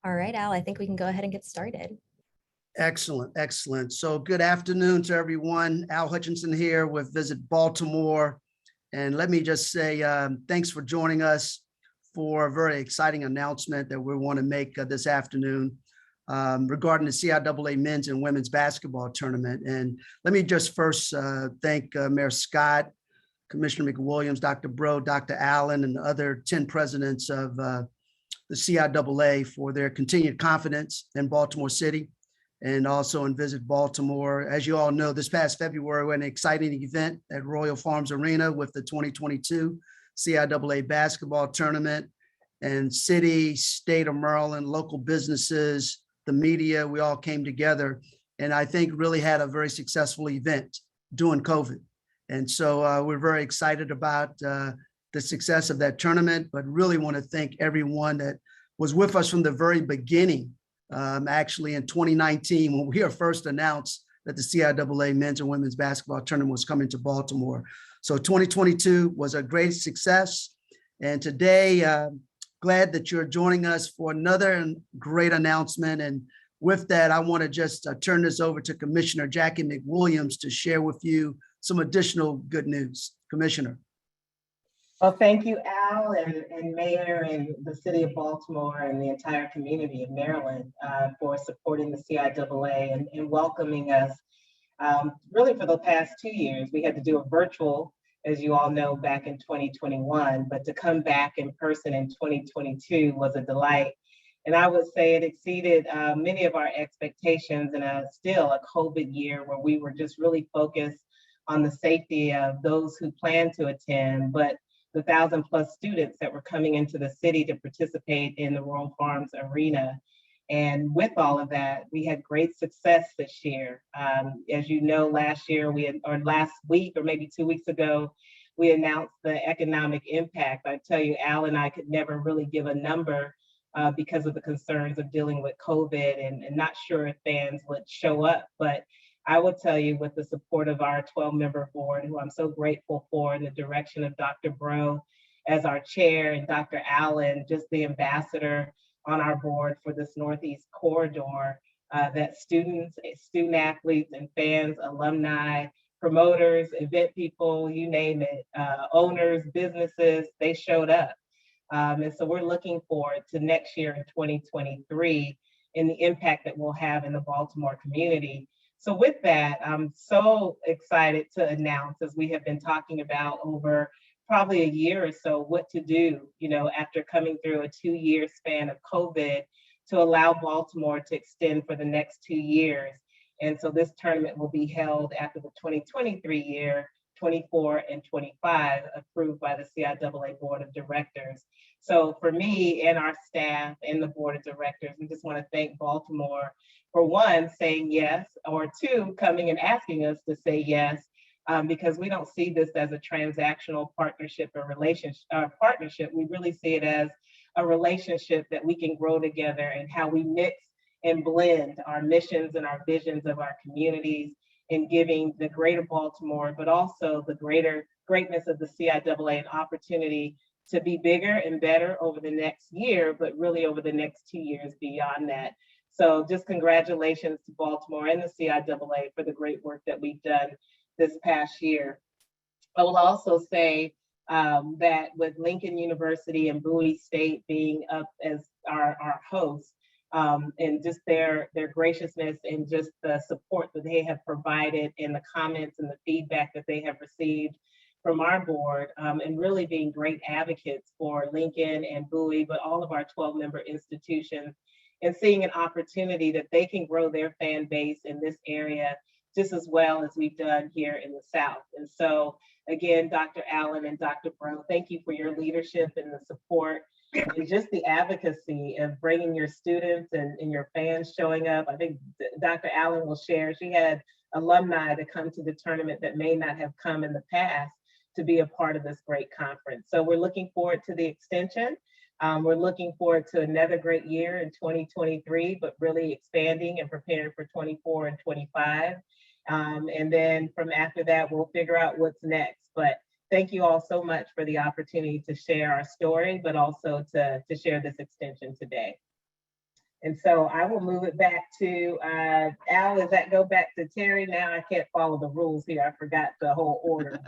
All right, Al, I think we can go ahead and get started. Excellent, excellent. So good afternoon to everyone. Al Hutchinson here with Visit Baltimore. And let me just say thanks for joining us for a very exciting announcement that we want to make this afternoon regarding the CIAA men's and women's basketball tournament. And let me just first thank Mayor Scott, Commissioner McWilliams, Dr. Bro, Dr. Allen, and the other 10 presidents of the CIAA for their continued confidence in Baltimore City and also in Visit Baltimore. As you all know, this past February, we had an exciting event at Royal Farms Arena with the 2022 CIAA basketball tournament, and city, state of Maryland, local businesses, the media, we all came together and I think really had a very successful event during COVID. And so we're very excited about the success of that tournament, but really want to thank everyone that was with us from the very beginning. Actually in 2019, when we were first announced that the CIAA men's and women's basketball tournament was coming to Baltimore. So 2022 was a great success. And today, glad that you're joining us for another great announcement. And with that, I want to just turn this over to Commissioner Jackie McWilliams to share with you some additional good news. Commissioner. Well, thank you, Al, and Mayor, and the City of Baltimore, and the entire community of Maryland for supporting the CIAA and welcoming us. Really, for the past 2 years, we had to do a virtual, as you all know, back in 2021, but to come back in person in 2022 was a delight. And I would say it exceeded many of our expectations in still a COVID year where we were just really focused on the safety of those who plan to attend, but the 1,000+ students that were coming into the city to participate in the Royal Farms Arena. And with all of that, we had great success this year. As you know, last week, or maybe 2 weeks ago, we announced the economic impact. I tell you, Al and I could never really give a number because of the concerns of dealing with COVID and not sure if fans would show up. But I will tell you, with the support of our 12-member board, who I'm so grateful for, in the direction of Dr. Bro as our chair and Dr. Allen, just the ambassador on our board for this Northeast corridor, that students, student athletes and fans, alumni, promoters, event people, you name it, owners, businesses, they showed up. And so we're looking forward to next year in 2023 and the impact that we'll have in the Baltimore community. So with that, I'm so excited to announce, as we have been talking about over probably a year or so, what to do, after coming through a 2-year span of COVID, to allow Baltimore to extend for the next 2 years. And so this tournament will be held after the 2023 year, 24 and 25, approved by the CIAA Board of Directors. So for me and our staff and the Board of Directors, we just want to thank Baltimore for, one, saying yes, or two, coming and asking us to say yes, because we don't see this as a transactional partnership or partnership. We really see it as a relationship that we can grow together, and how we mix and blend our missions and our visions of our communities in giving the greater Baltimore, but also the greater greatness of the CIAA an opportunity to be bigger and better over the next year, but really over the next 2 years beyond that. So just congratulations to Baltimore and the CIAA for the great work that we've done this past year. I will also say that with Lincoln University and Bowie State being up as our hosts, and just their graciousness and just the support that they have provided, and the comments and the feedback that they have received from our board, and really being great advocates for Lincoln and Bowie, but all of our 12-member institutions, and seeing an opportunity that they can grow their fan base in this area just as well as we've done here in the South. And so again, Dr. Allen and Dr. Bro, thank you for your leadership and the support and just the advocacy of bringing your students and your fans showing up. I think Dr. Allen will share, she had alumni to come to the tournament that may not have come in the past to be a part of this great conference. So we're looking forward to the extension. We're looking forward to another great year in 2023, but really expanding and preparing for 24 and 25. And then from after that, we'll figure out what's next. But thank you all so much for the opportunity to share our story, but also to share this extension today. And so I will move it back to Al. Does that go back to Terry now? I can't follow the rules here. I forgot the whole order.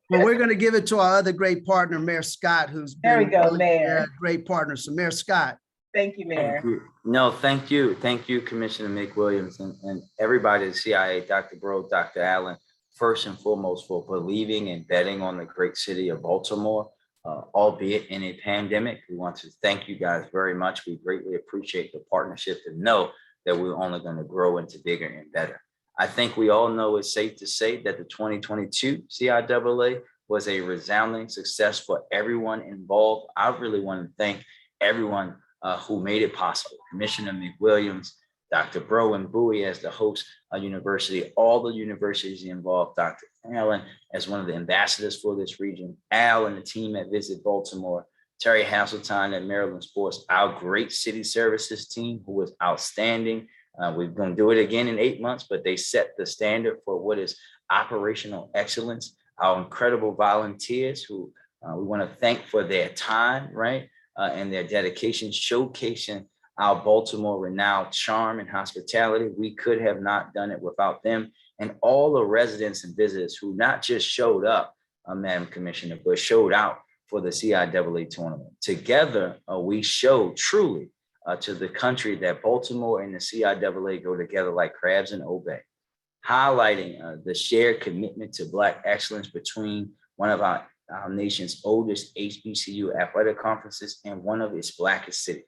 But Well, we're going to give it to our other great partner, Mayor Scott, who's there we been go, really Mayor. a great partner. So Mayor Scott. Thank you, Mayor. Thank you. No, thank you. Thank you, Commissioner McWilliams and everybody at the CIA, Dr. Bro, Dr. Allen, first and foremost for believing and betting on the great city of Baltimore, albeit in a pandemic. We want to thank you guys very much. We greatly appreciate the partnership and know that we're only going to grow into bigger and better. I think we all know it's safe to say that the 2022 CIAA was a resounding success for everyone involved. I really want to thank everyone who made it possible. Commissioner McWilliams, Dr. Bro and Bowie as the host university, all the universities involved, Dr. Allen as one of the ambassadors for this region, Al and the team at Visit Baltimore, Terry Hasseltine at Maryland Sports, our great city services team who was outstanding. We're going to do it again in 8 months, but they set the standard for what is operational excellence. Our incredible volunteers who we want to thank for their time, right? And their dedication, showcasing our Baltimore renowned charm and hospitality. We could have not done it without them. And all the residents and visitors who not just showed up, Madam Commissioner, but showed out for the CIAA tournament. Together, we showed truly to the country that Baltimore and the CIAA go together like crabs in Old Bay, highlighting the shared commitment to Black excellence between one of our nation's oldest HBCU athletic conferences and one of its blackest cities.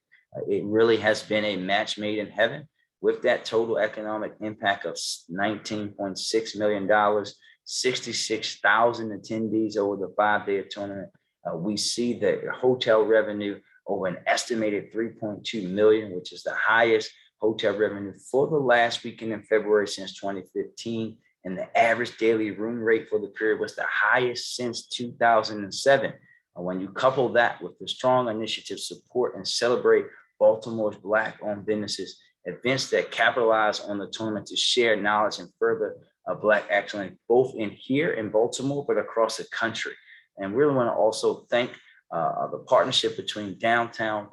It really has been a match made in heaven with that total economic impact of $19.6 million, 66,000 attendees over the 5-day tournament. We see the hotel revenue over an estimated $3.2 million, which is the highest hotel revenue for the last weekend in February since 2015. And the average daily room rate for the period was the highest since 2007. When you couple that with the strong initiative support and celebrate Baltimore's Black-owned businesses, events that capitalize on the tournament to share knowledge and further Black excellence, both in here in Baltimore, but across the country. And we really want to also thank the partnership between Downtown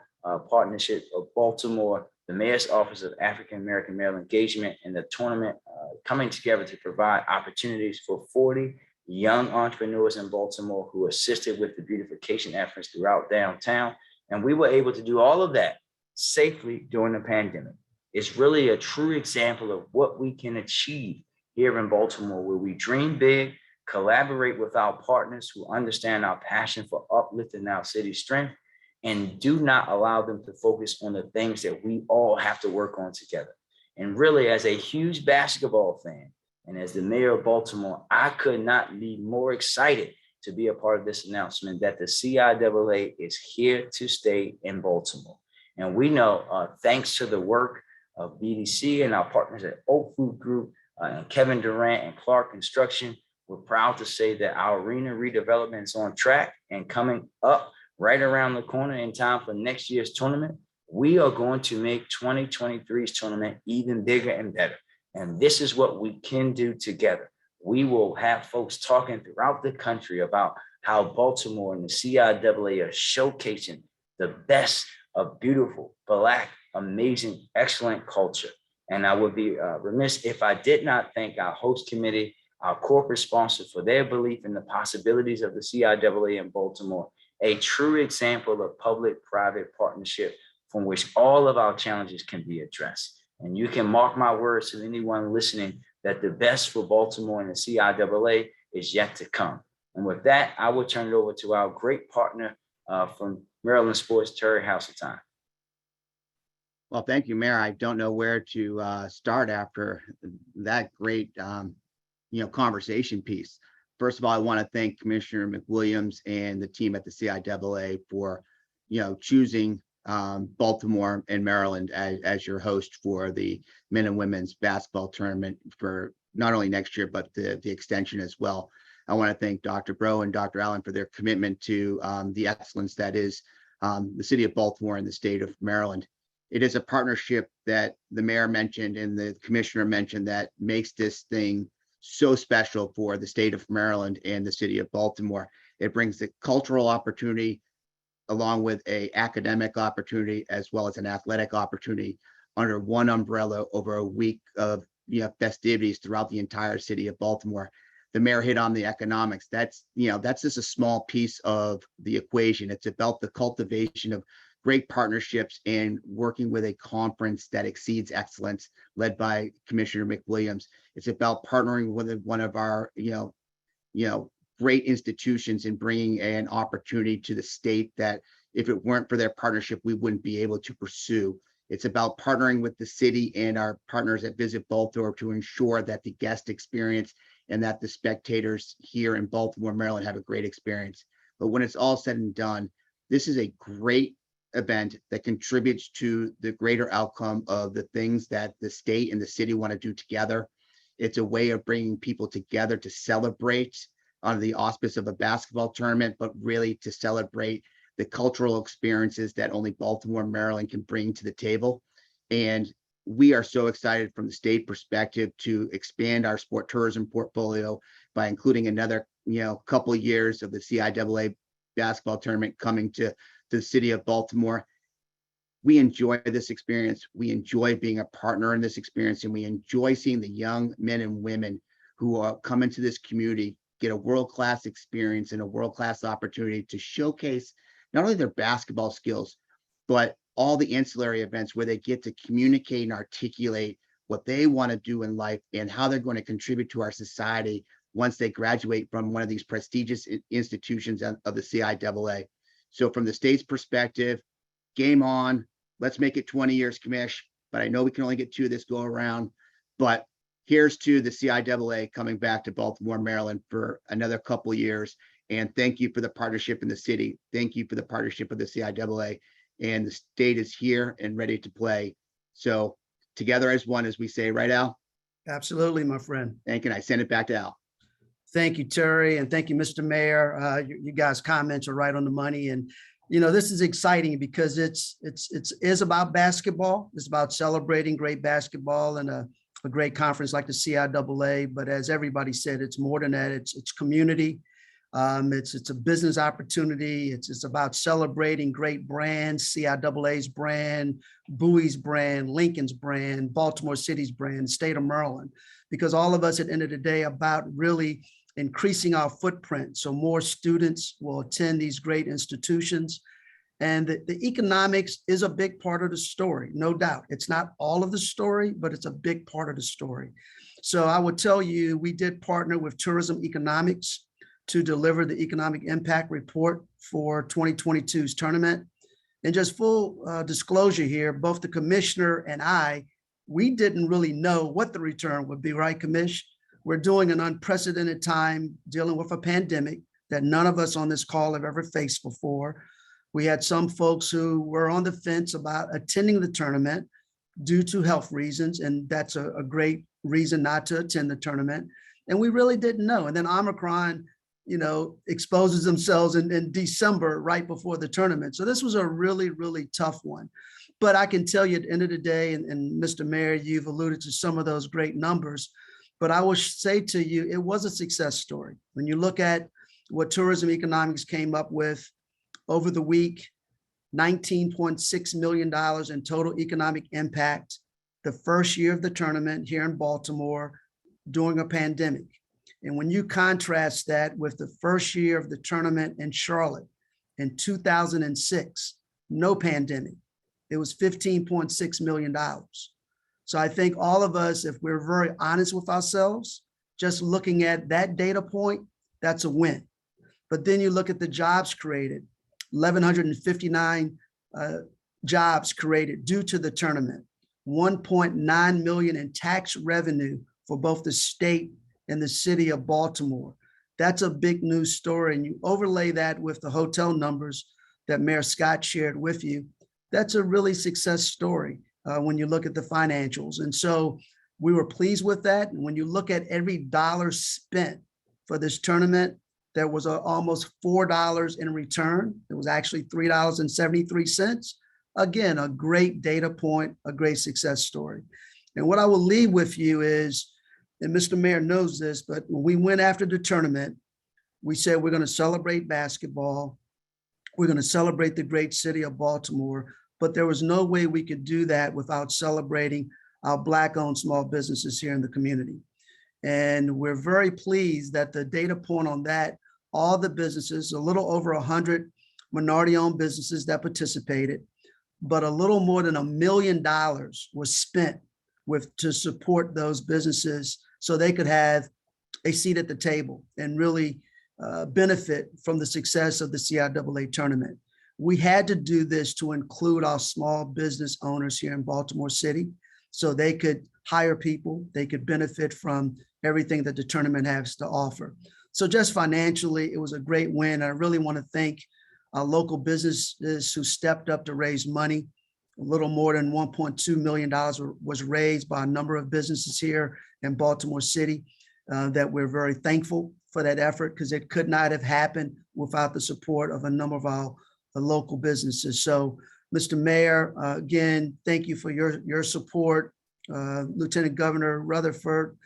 Partnership of Baltimore, the Mayor's Office of African American Male Engagement, and the tournament coming together to provide opportunities for 40 young entrepreneurs in Baltimore who assisted with the beautification efforts throughout downtown. And we were able to do all of that safely during the pandemic. It's really a true example of what we can achieve here in Baltimore, where we dream big, collaborate with our partners who understand our passion for uplifting our city's strength, and do not allow them to focus on the things that we all have to work on together. And really, as a huge basketball fan and as the mayor of Baltimore, I could not be more excited to be a part of this announcement that the CIAA is here to stay in Baltimore. And we know, thanks to the work of BDC and our partners at Oak Food Group and Kevin Durant and Clark Construction, we're proud to say that our arena redevelopment is on track and coming up right around the corner in time for next year's tournament. We are going to make 2023's tournament even bigger and better. And this is what we can do together. We will have folks talking throughout the country about how Baltimore and the CIAA are showcasing the best of beautiful, Black, amazing, excellent culture. And I would be remiss if I did not thank our host committee, our corporate sponsors for their belief in the possibilities of the CIAA in Baltimore, a true example of public-private partnership from which all of our challenges can be addressed. And you can mark my words to anyone listening that the best for Baltimore and the CIAA is yet to come. And with that, I will turn it over to our great partner from Maryland Sports, Terry Hasseltine. Well, thank you, Mayor. I don't know where to start after that great, conversation piece. First of all, I want to thank Commissioner McWilliams and the team at the CIAA for, choosing Baltimore and Maryland as your host for the men and women's basketball tournament for not only next year, but the extension as well. I want to thank Dr. Bro and Dr. Allen for their commitment to the excellence that is the city of Baltimore and the state of Maryland. It is a partnership that the mayor mentioned and the commissioner mentioned that makes this thing so special for the state of Maryland and the city of Baltimore. It brings the cultural opportunity along with a academic opportunity as well as an athletic opportunity under one umbrella over a week of festivities throughout the entire city of Baltimore. The mayor hit on the economics. That's just a small piece of the equation. It's about the cultivation of great partnerships and working with a conference that exceeds excellence led by Commissioner McWilliams. It's about partnering with one of our, great institutions and bringing an opportunity to the state that if it weren't for their partnership, we wouldn't be able to pursue. It's about partnering with the city and our partners at Visit Baltimore to ensure that the guest experience and that the spectators here in Baltimore, Maryland have a great experience. But when it's all said and done, this is a great event that contributes to the greater outcome of the things that the state and the city want to do together. It's a way of bringing people together to celebrate under the auspice of a basketball tournament, but really to celebrate the cultural experiences that only Baltimore, Maryland can bring to the table. And we are so excited from the state perspective to expand our sport tourism portfolio by including another, couple of years of the CIAA basketball tournament coming to the city of Baltimore. We enjoy this experience. We enjoy being a partner in this experience, and we enjoy seeing the young men and women who are coming to this community get a world-class experience and a world-class opportunity to showcase not only their basketball skills, but all the ancillary events where they get to communicate and articulate what they want to do in life and how they're going to contribute to our society once they graduate from one of these prestigious institutions of the CIAA. So from the state's perspective, game on. Let's make it 20 years, Commish, but I know we can only get 2 this go around. But here's to the CIAA coming back to Baltimore, Maryland for another couple of years. And thank you for the partnership in the city. Thank you for the partnership with the CIAA. And the state is here and ready to play. So together as one, as we say, right, Al? Absolutely, my friend. Thank you. And I send it back to Al. Thank you, Terry, and thank you, Mr. Mayor. You guys' comments are right on the money, and this is exciting because it is about basketball. It's about celebrating great basketball and a great conference like the CIAA. But as everybody said, it's more than that. It's community. It's a business opportunity. It's about celebrating great brands, CIAA's brand, Bowie's brand, Lincoln's brand, Baltimore City's brand, state of Maryland, because all of us at the end of the day about really increasing our footprint so more students will attend these great institutions. And the economics is a big part of the story, no doubt. It's not all of the story, but it's a big part of the story. So I would tell you, we did partner with Tourism Economics to deliver the economic impact report for 2022's tournament. And just full disclosure here, both the commissioner and we didn't really know what the return would be, right, Commish? We're doing an unprecedented time dealing with a pandemic that none of us on this call have ever faced before. We had some folks who were on the fence about attending the tournament due to health reasons, and that's a great reason not to attend the tournament. And we really didn't know. And then Omicron, exposes themselves in December right before the tournament. So this was a really, really tough one. But I can tell you at the end of the day, and Mr. Mayor, you've alluded to some of those great numbers, but I will say to you, it was a success story. When you look at what Tourism Economics came up with over the week, $19.6 million in total economic impact, the first year of the tournament here in Baltimore during a pandemic. And when you contrast that with the first year of the tournament in Charlotte in 2006, no pandemic, it was $15.6 million. So I think all of us, if we're very honest with ourselves, just looking at that data point, that's a win. But then you look at the jobs created, 1,159 jobs created due to the tournament, 1.9 million in tax revenue for both the state and the city of Baltimore. That's a big news story. And you overlay that with the hotel numbers that Mayor Scott shared with you. That's a really success story when you look at the financials. And so we were pleased with that. And when you look at every dollar spent for this tournament, there was almost $4 in return. It was actually $3.73. Again, a great data point, a great success story. And what I will leave with you is, and Mr. Mayor knows this, but when we went after the tournament, we said we're going to celebrate basketball. We're going to celebrate the great city of Baltimore, but there was no way we could do that without celebrating our Black-owned small businesses here in the community. And we're very pleased that the data point on that, all the businesses, a little over 100 minority-owned businesses that participated, but a little more than $1 million was spent to support those businesses so they could have a seat at the table and really benefit from the success of the CIAA tournament. We had to do this to include our small business owners here in Baltimore City so they could hire people, they could benefit from everything that the tournament has to offer. So just financially, it was a great win. I really want to thank our local businesses who stepped up to raise money. A little more than $1.2 million was raised by a number of businesses here in Baltimore City that we're very thankful for that effort because it could not have happened without the support of a number of our local businesses. So, Mr. Mayor, again, thank you for your support. Lieutenant Governor Rutherford,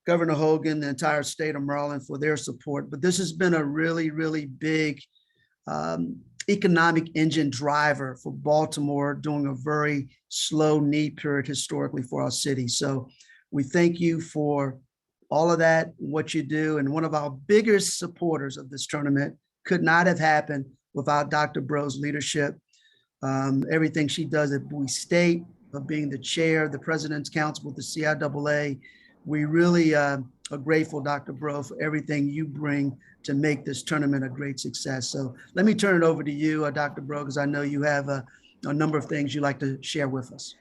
Governor Hogan, the entire state of Maryland for their support. But this has been a really, really big economic engine driver for Baltimore during a very slow need period historically for our city. So we thank you for all of that, what you do. And one of our biggest supporters of this tournament could not have happened without Dr. Bro's leadership. Everything she does at Bowie State, of being the chair, the president's council with the CIAA. We really are grateful, Dr. Bro, for everything you bring to make this tournament a great success. So let me turn it over to you, Dr. Bro, because I know you have a number of things you'd like to share with us.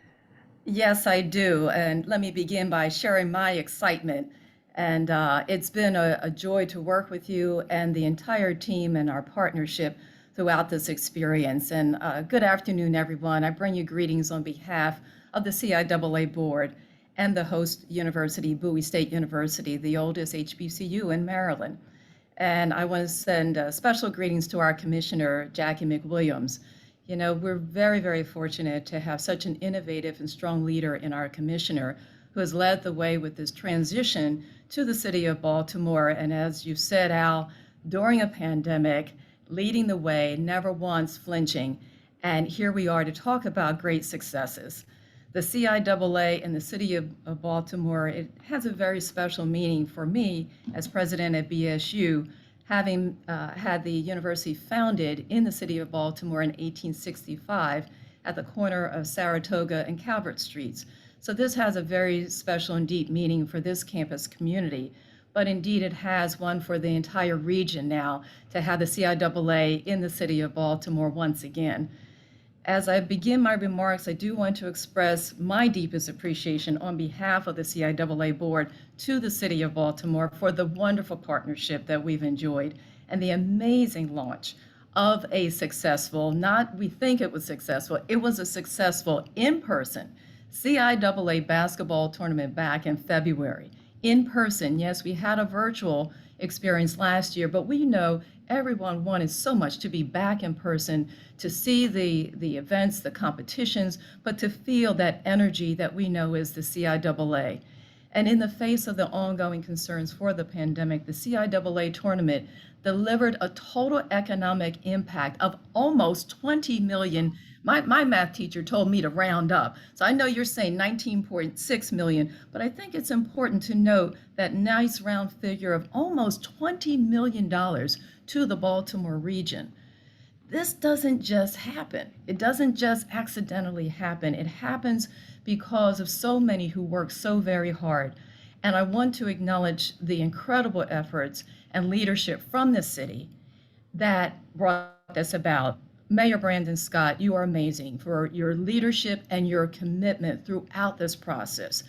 Yes, I do. And let me begin by sharing my excitement. And it's been a joy to work with you and the entire team and our partnership throughout this experience. And good afternoon, everyone. I bring you greetings on behalf of the CIAA board and the host university, Bowie State University, the oldest HBCU in Maryland. And I want to send special greetings to our commissioner, Jackie McWilliams. You know, we're very, very fortunate to have such an innovative and strong leader in our commissioner who has led the way with this transition to the city of Baltimore. And as you said, Al, during a pandemic, leading the way, never once flinching. And here we are to talk about great successes. The CIAA in the city of Baltimore, it has a very special meaning for me as president at BSU, having had the university founded in the city of Baltimore in 1865 at the corner of Saratoga and Calvert Streets. So this has a very special and deep meaning for this campus community, but indeed it has one for the entire region now to have the CIAA in the city of Baltimore once again. As I begin my remarks, I do want to express my deepest appreciation on behalf of the CIAA board to the city of Baltimore for the wonderful partnership that we've enjoyed and the amazing launch of a successful, not we think it was successful, it was a successful in-person CIAA basketball tournament back in February. In person, yes, we had a virtual experience last year, but we know everyone wanted so much to be back in person, to see the events, the competitions, but to feel that energy that we know is the CIAA. And in the face of the ongoing concerns for the pandemic, the CIAA tournament delivered a total economic impact of almost 20 million. My math teacher told me to round up. So I know you're saying 19.6 million, but I think it's important to note that nice round figure of almost $20 million to the Baltimore region. This doesn't just happen. It doesn't just accidentally happen. It happens because of so many who work so very hard. And I want to acknowledge the incredible efforts and leadership from the city that brought this about. Mayor Brandon Scott, you are amazing for your leadership and your commitment throughout this process.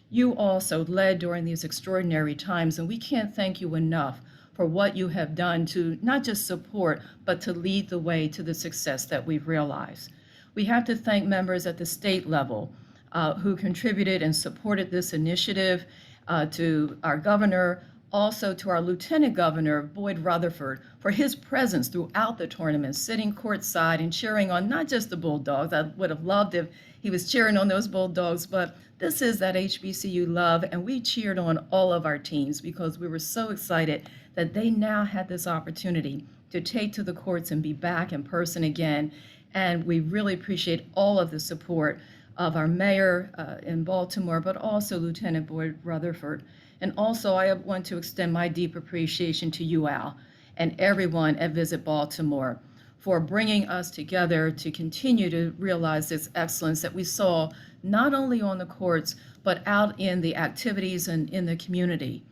You also led during these extraordinary times, and we can't thank you enough for what you have done to not just support, but to lead the way to the success that we've realized. We have to thank members at the state level who contributed and supported this initiative, to our governor, also to our Lieutenant Governor, Boyd Rutherford, for his presence throughout the tournament, sitting courtside and cheering on not just the Bulldogs. I would have loved if he was cheering on those Bulldogs, but this is that HBCU love, and we cheered on all of our teams because we were so excited that they now had this opportunity to take to the courts and be back in person again. And we really appreciate all of the support of our mayor in Baltimore, but also Lieutenant Boyd Rutherford. And also, I want to extend my deep appreciation to you, Al, and everyone at Visit Baltimore for bringing us together to continue to realize this excellence that we saw not only on the courts, but out in the activities and in the community.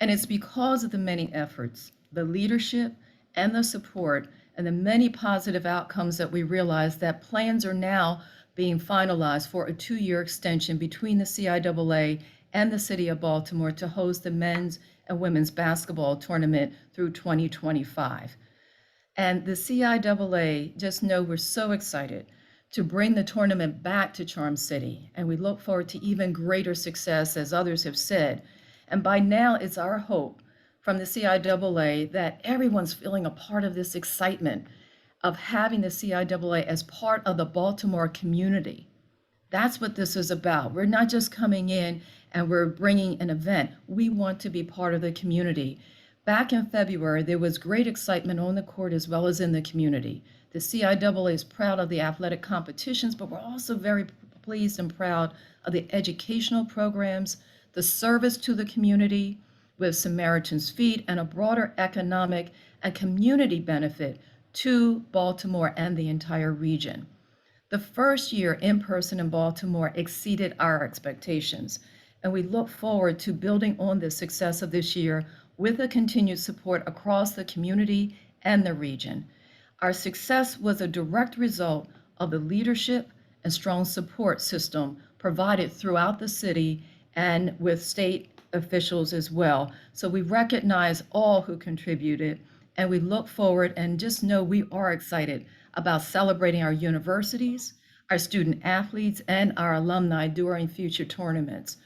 And it's because of the many efforts, the leadership, and the support, and the many positive outcomes that we realize that plans are now being finalized for a 2-year extension between the CIAA and the City of Baltimore to host the men's and women's basketball tournament through 2025. And the CIAA, just know we're so excited to bring the tournament back to Charm City, and we look forward to even greater success, as others have said. And by now, it's our hope from the CIAA that everyone's feeling a part of this excitement of having the CIAA as part of the Baltimore community. That's what this is about. We're not just coming in and we're bringing an event. We want to be part of the community. Back in February, there was great excitement on the court as well as in the community. The CIAA is proud of the athletic competitions, but we're also very pleased and proud of the educational programs, the service to the community with Samaritan's Feet, and a broader economic and community benefit to Baltimore and the entire region. The first year in person in Baltimore exceeded our expectations, and we look forward to building on the success of this year with a continued support across the community and the region. Our success was a direct result of the leadership and strong support system provided throughout the city and with state officials as well. So we recognize all who contributed, and we look forward and just know we are excited about celebrating our universities, our student athletes, and our alumni during future tournaments.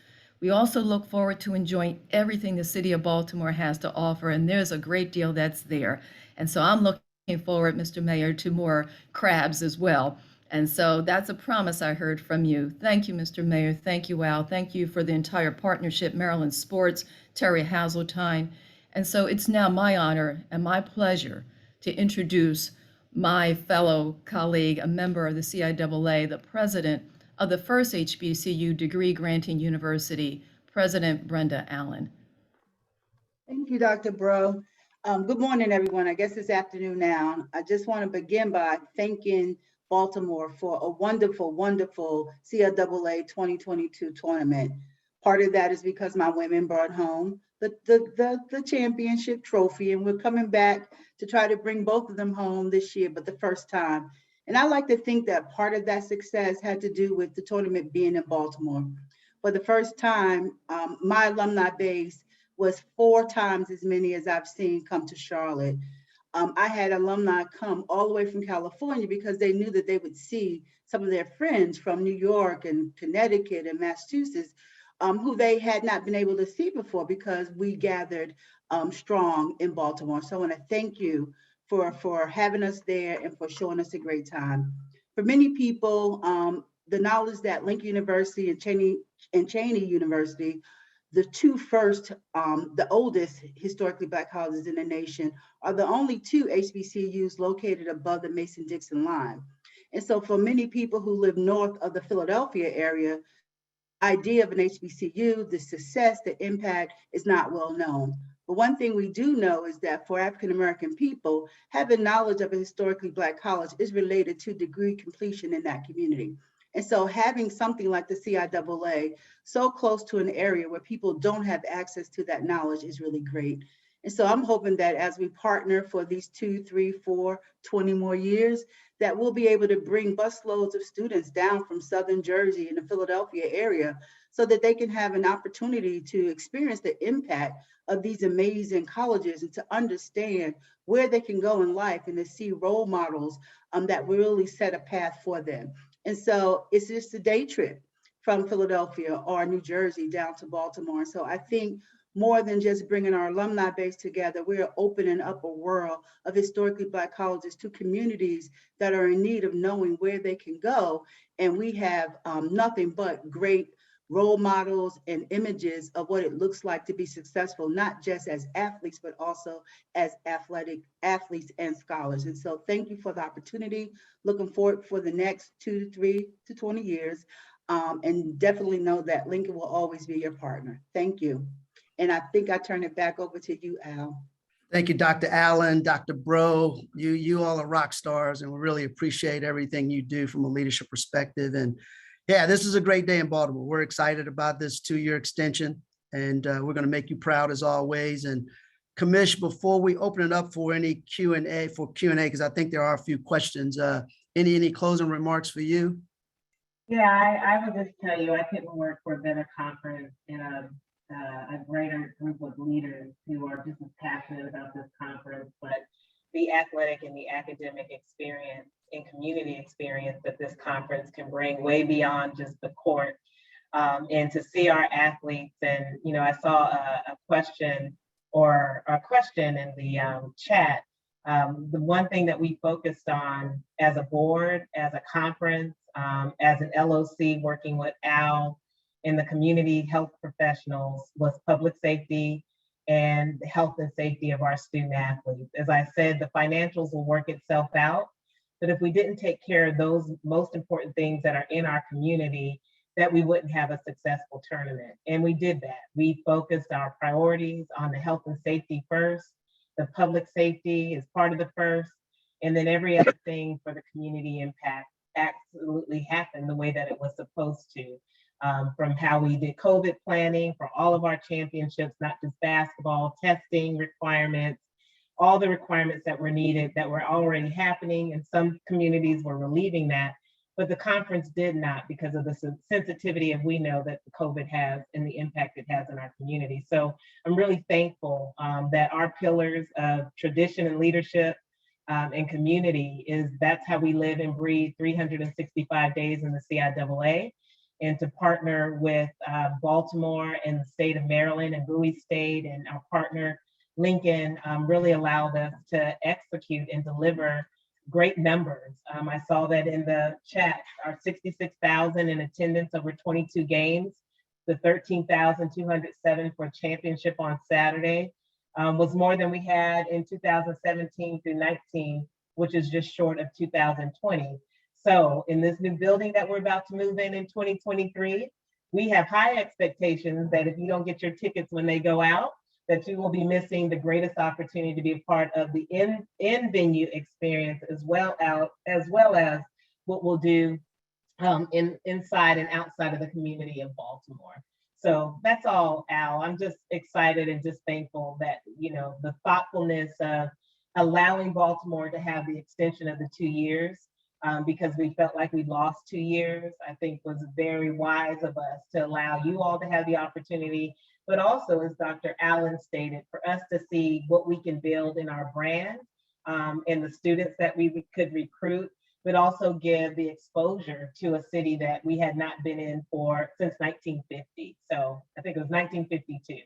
We also look forward to enjoying everything the City of Baltimore has to offer, and there's a great deal that's there. And so I'm looking forward, Mr. Mayor, to more crabs as well. And so that's a promise I heard from you. Thank you, Mr. Mayor. Thank you, Al. Thank you for the entire partnership, Maryland Sports, Terry Hazeltine. And so it's now my honor and my pleasure to introduce my fellow colleague, a member of the CIAA, the president of the first HBCU degree granting university, President Brenda Allen. Thank you, Dr. Bro. Good morning, everyone. I guess it's afternoon now. I just want to begin by thanking Baltimore for a wonderful, wonderful CIAA 2022 tournament. Part of that is because my women brought home the championship trophy, and we're coming back to try to bring both of them home this year, but the first time. And I like to think that part of that success had to do with the tournament being in Baltimore. For the first time, my alumni base was 4 times as many as I've seen come to Charlotte. I had alumni come all the way from California because they knew that they would see some of their friends from New York and Connecticut and Massachusetts who they had not been able to see before because we gathered strong in Baltimore. So I want to thank you for having us there and for showing us a great time. For many people, the knowledge that Lincoln University and Cheney University, the 2 first, the oldest historically Black colleges in the nation, are the only 2 HBCUs located above the Mason-Dixon line. And so for many people who live north of the Philadelphia area, idea of an HBCU, the success, the impact is not well known. But one thing we do know is that for African-American people, having knowledge of a historically Black college is related to degree completion in that community. And so having something like the CIAA so close to an area where people don't have access to that knowledge is really great. And so I'm hoping that as we partner for these 2, 3, 4, 20 more years, that we'll be able to bring busloads of students down from Southern Jersey and the Philadelphia area so that they can have an opportunity to experience the impact of these amazing colleges and to understand where they can go in life and to see role models that really set a path for them. And so it's just a day trip from Philadelphia or New Jersey down to Baltimore. So I think more than just bringing our alumni base together, we're opening up a world of historically Black colleges to communities that are in need of knowing where they can go. And we have nothing but great role models and images of what it looks like to be successful, not just as athletes, but also as athletes and scholars. And so thank you for the opportunity. Looking forward for the next 2 to 3 to 20 years. And definitely know that Lincoln will always be your partner. Thank you. And I think I turn it back over to you, Al. Thank you, Dr. Allen, Dr. Bro. You all are rock stars, and we really appreciate everything you do from a leadership perspective. And yeah, this is a great day in Baltimore. We're excited about this 2-year extension, and we're going to make you proud as always. And Commish, before we open it up for any Q&A, because I think there are a few questions, any closing remarks for you? Yeah, I would just tell you, I couldn't work for a better conference and a greater group of leaders who are just as passionate about this conference, but the athletic and the academic experience and community experience that this conference can bring way beyond just the court. And to see our athletes, and I saw a question in the chat. The one thing that we focused on as a board, as a conference, as an LOC working with Al and the community health professionals was public safety and the health and safety of our student athletes. As I said, the financials will work itself out, but if we didn't take care of those most important things that are in our community, that we wouldn't have a successful tournament. And we did that. We focused our priorities on the health and safety first, the public safety is part of the first, and then every other thing for the community impact absolutely happened the way that it was supposed to. From how we did COVID planning for all of our championships, not just basketball, testing requirements, all the requirements that were needed that were already happening, and some communities were relieving that, but the conference did not, because of the sensitivity of we know that the COVID has and the impact it has in our community. So I'm really thankful that our pillars of tradition and leadership and community that's how we live and breathe 365 days in the CIAA. And to partner with Baltimore and the state of Maryland and Bowie State and our partner Lincoln really allowed us to execute and deliver great numbers. I saw that in the chat, our 66,000 in attendance over 22 games, the 13,207 for championship on Saturday was more than we had in 2017 through 19, which is just short of 2020. So in this new building that we're about to move in 2023, we have high expectations that if you don't get your tickets when they go out, that you will be missing the greatest opportunity to be a part of the in-venue experience, as well as what we'll do inside and outside of the community of Baltimore. So that's all, Al. I'm just excited and just thankful that, the thoughtfulness of allowing Baltimore to have the extension of the 2 years, because we felt like we lost 2 years, I think was very wise of us to allow you all to have the opportunity, but also, as Dr. Allen stated, for us to see what we can build in our brand and the students that we could recruit, but also give the exposure to a city that we had not been in since 1950. So I think it was 1952.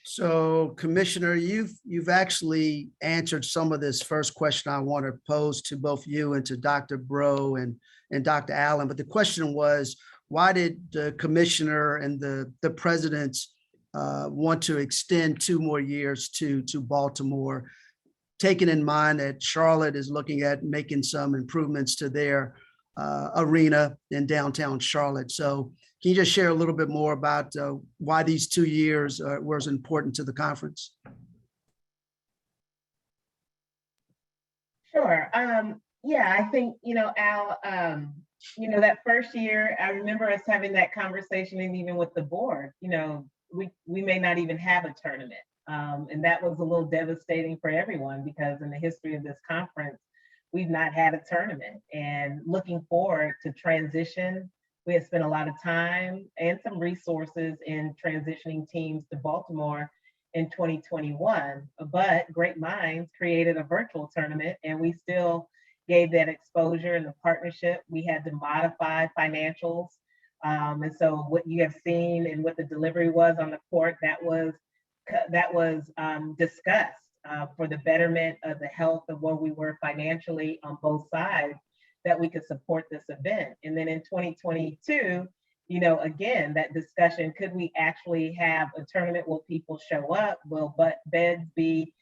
So Commissioner, you've actually answered some of this first question I want to pose to both you and to Dr. Bro and Dr. Allen. But the question was, why did the commissioner and the presidents want to extend 2 more years to Baltimore, taking in mind that Charlotte is looking at making some improvements to their arena in downtown Charlotte? So can you just share a little bit more about why these 2 years was important to the conference? Sure. Yeah, I think, Al, that first year, I remember us having that conversation, and even with the board, we may not even have a tournament. And that was a little devastating for everyone, because in the history of this conference, we've not had a tournament. And looking forward to transition, we have spent a lot of time and some resources in transitioning teams to Baltimore in 2021, but great minds created a virtual tournament, and we still gave that exposure and the partnership. We had to modify financials. And so what you have seen and what the delivery was on the court, that was discussed for the betterment of the health of where we were financially on both sides. that we could support this event. And then in 2022, again, that discussion, could we actually have a tournament? Will people show up? Will beds be,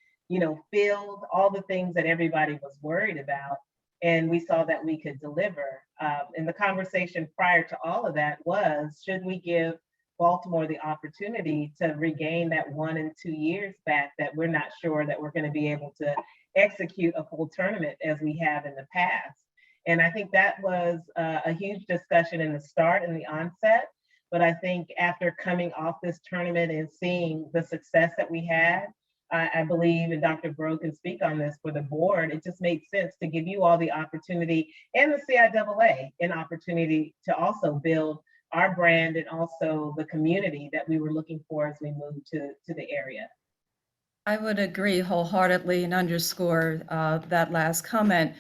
filled? All the things that everybody was worried about. And we saw that we could deliver. And the conversation prior to all of that was, should we give Baltimore the opportunity to regain that 1 and 2 years back that we're not sure that we're going to be able to execute a full tournament as we have in the past. And I think that was a huge discussion in the start and the onset. But I think after coming off this tournament and seeing the success that we had, I believe, and Dr. Breaux can speak on this for the board, it just made sense to give you all the opportunity, and the CIAA an opportunity to also build our brand and also the community that we were looking for as we moved to the area. I would agree wholeheartedly and underscore that last comment.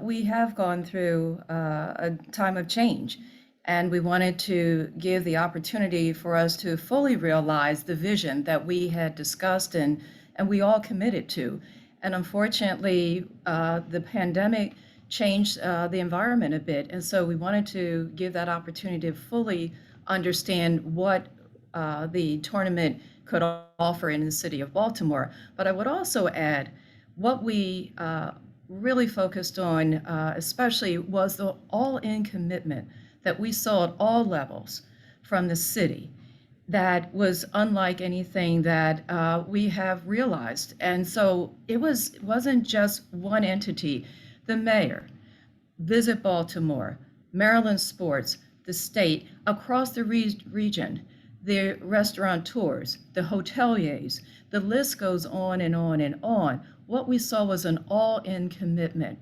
We have gone through a time of change, and we wanted to give the opportunity for us to fully realize the vision that we had discussed and we all committed to. And unfortunately, the pandemic changed the environment a bit. And so we wanted to give that opportunity to fully understand what the tournament could offer in the city of Baltimore. But I would also add, what we really focused on, especially, was the all-in commitment that we saw at all levels from the city that was unlike anything that we have realized. And so it wasn't just one entity. The mayor, Visit Baltimore, Maryland Sports, the state, across the region, the restaurateurs, the hoteliers, the list goes on and on and on. What we saw was an all-in commitment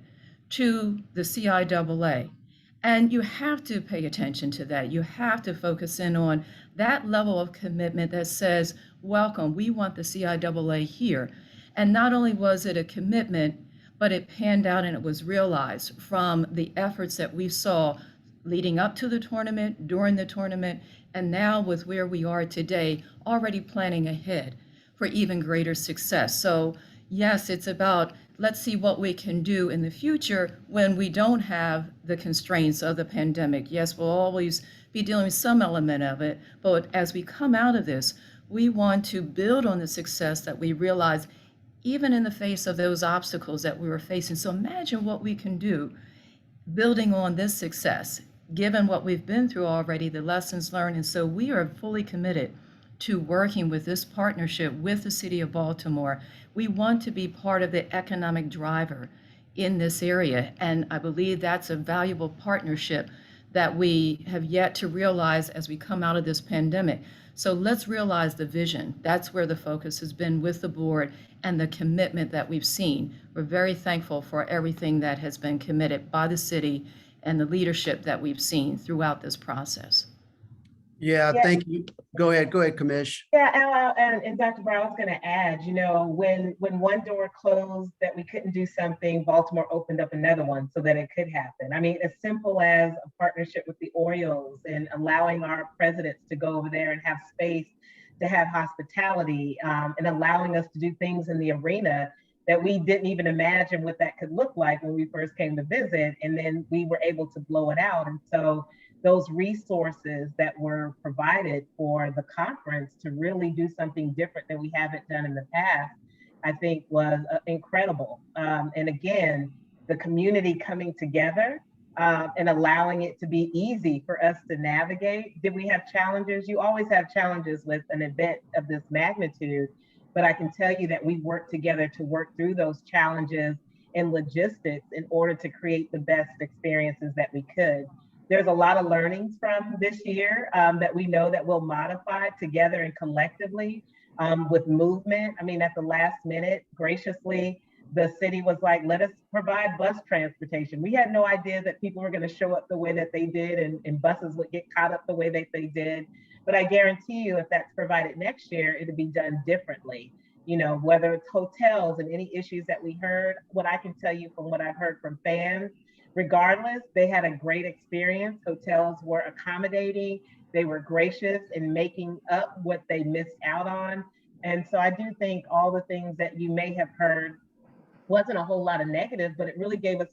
to the CIAA. And you have to pay attention to that. You have to focus in on that level of commitment that says, welcome, we want the CIAA here. And not only was it a commitment, but it panned out and it was realized from the efforts that we saw leading up to the tournament, during the tournament, and now with where we are today, already planning ahead for even greater success. So yes, it's about, let's see what we can do in the future when we don't have the constraints of the pandemic. Yes, we'll always be dealing with some element of it, but as we come out of this, we want to build on the success that we realized even in the face of those obstacles that we were facing. So imagine what we can do building on this success, given what we've been through already, the lessons learned. And so we are fully committed to working with this partnership with the city of Baltimore. We want to be part of the economic driver in this area. And I believe that's a valuable partnership that we have yet to realize as we come out of this pandemic. So let's realize the vision. That's where the focus has been with the board and the commitment that we've seen. We're very thankful for everything that has been committed by the city and the leadership that we've seen throughout this process. Yeah, Yeah. thank you. Go ahead, Kamish. Yeah, and Dr. Brown, I was going to add, when one door closed that we couldn't do something, Baltimore opened up another one so that it could happen. I mean, as simple as a partnership with the Orioles and allowing our presidents to go over there and have space to have hospitality, and allowing us to do things in the arena that we didn't even imagine what that could look like when we first came to visit. And then we were able to blow it out. And so those resources that were provided for the conference to really do something different than we haven't done in the past, I think was incredible. And again, the community coming together and allowing it to be easy for us to navigate. Did we have challenges? You always have challenges with an event of this magnitude, but I can tell you that we worked together to work through those challenges and logistics in order to create the best experiences that we could. There's a lot of learnings from this year that we know that we'll modify together and collectively with movement. I mean, at the last minute, graciously, the city was like, let us provide bus transportation. We had no idea that people were going to show up the way that they did and buses would get caught up the way that they did. But I guarantee you, if that's provided next year, it'll be done differently. Whether it's hotels and any issues that we heard, what I can tell you from what I've heard from fans, regardless, they had a great experience. Hotels were accommodating. They were gracious in making up what they missed out on. And so I do think all the things that you may have heard wasn't a whole lot of negative, but it really gives us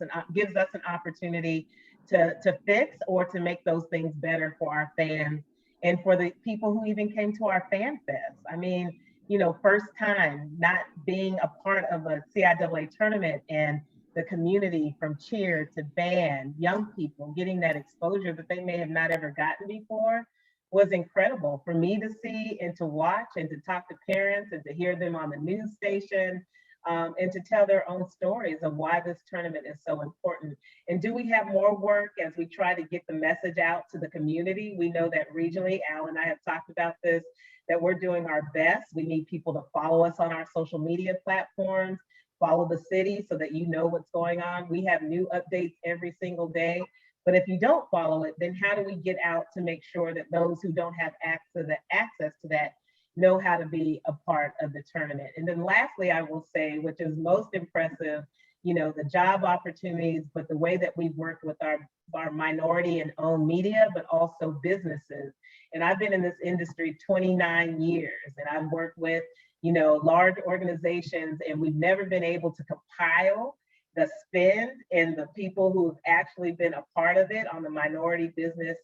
an opportunity to fix or to make those things better for our fans and for the people who even came to our fan fest. I mean, you know, first time not being a part of a CIAA tournament and the community from cheer to band, young people getting that exposure that they may have not ever gotten before was incredible for me to see and to watch and to talk to parents and to hear them on the news station and to tell their own stories of why this tournament is so important. And do we have more work as we try to get the message out to the community? We know that regionally, Al and I have talked about this, that we're doing our best. We need people to follow us on our social media platforms, follow the city so that you know what's going on. We have new updates every single day. But if you don't follow it, then how do we get out to make sure that those who don't have access to that know how to be a part of the tournament? And then lastly, I will say, which is most impressive, you know, the job opportunities, but the way that we've worked with our minority and owned media, but also businesses. And I've been in this industry 29 years, and I've worked with, you know, large organizations, and we've never been able to compile the spend and the people who've actually been a part of it on the minority business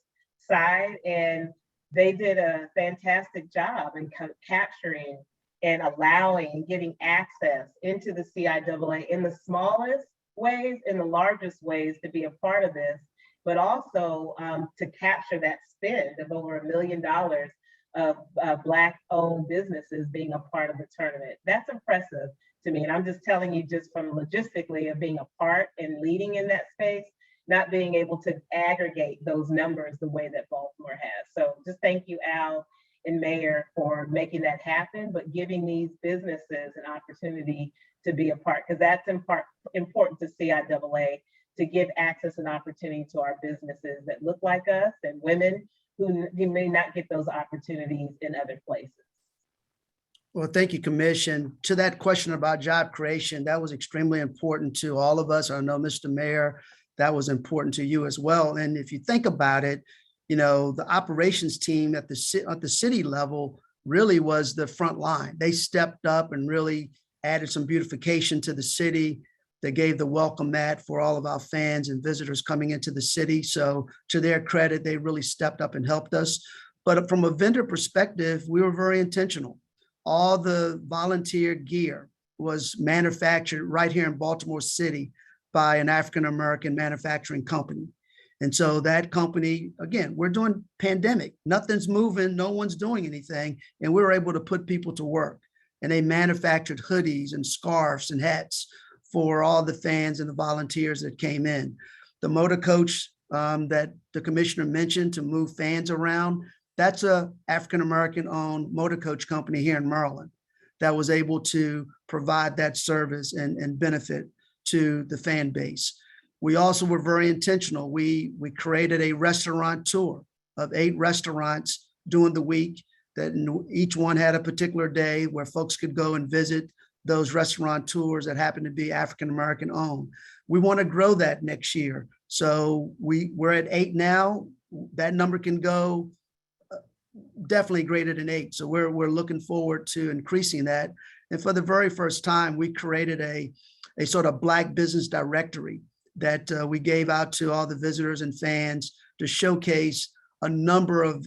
side. And they did a fantastic job in capturing and allowing and giving access into the CIAA in the smallest ways, in the largest ways to be a part of this, but also to capture that spend of over $1 million of Black-owned businesses being a part of the tournament. That's impressive to me. And I'm just telling you, just from logistically of being a part and leading in that space, not being able to aggregate those numbers the way that Baltimore has. So just thank you, Al and Mayor, for making that happen, but giving these businesses an opportunity to be a part, because that's in part important to CIAA, to give access and opportunity to our businesses that look like us and women who may not get those opportunities in other places. Well, thank you, Commission. To that question about job creation, that was extremely important to all of us. I know, Mr. Mayor, that was important to you as well. And if you think about it, you know, the operations team at the city level really was the front line. They stepped up and really added some beautification to the city. They gave the welcome mat for all of our fans and visitors coming into the city. So to their credit, they really stepped up and helped us. But from a vendor perspective, we were very intentional. All the volunteer gear was manufactured right here in Baltimore City by an African-American manufacturing company. And so that company, again, we're doing pandemic, nothing's moving, no one's doing anything. And we were able to put people to work, and they manufactured hoodies and scarves and hats for all the fans and the volunteers that came in. The motor coach that the commissioner mentioned to move fans around, that's a African-American owned motor coach company here in Maryland that was able to provide that service and benefit to the fan base. We also were very intentional. We created a restaurant tour of 8 restaurants during the week, that each one had a particular day where folks could go and visit those restaurant tours that happen to be African-American owned. We want to grow that next year. So we're at 8 now. That number can go definitely greater than 8. So we're looking forward to increasing that. And for the very first time, we created a sort of Black business directory that we gave out to all the visitors and fans to showcase a number of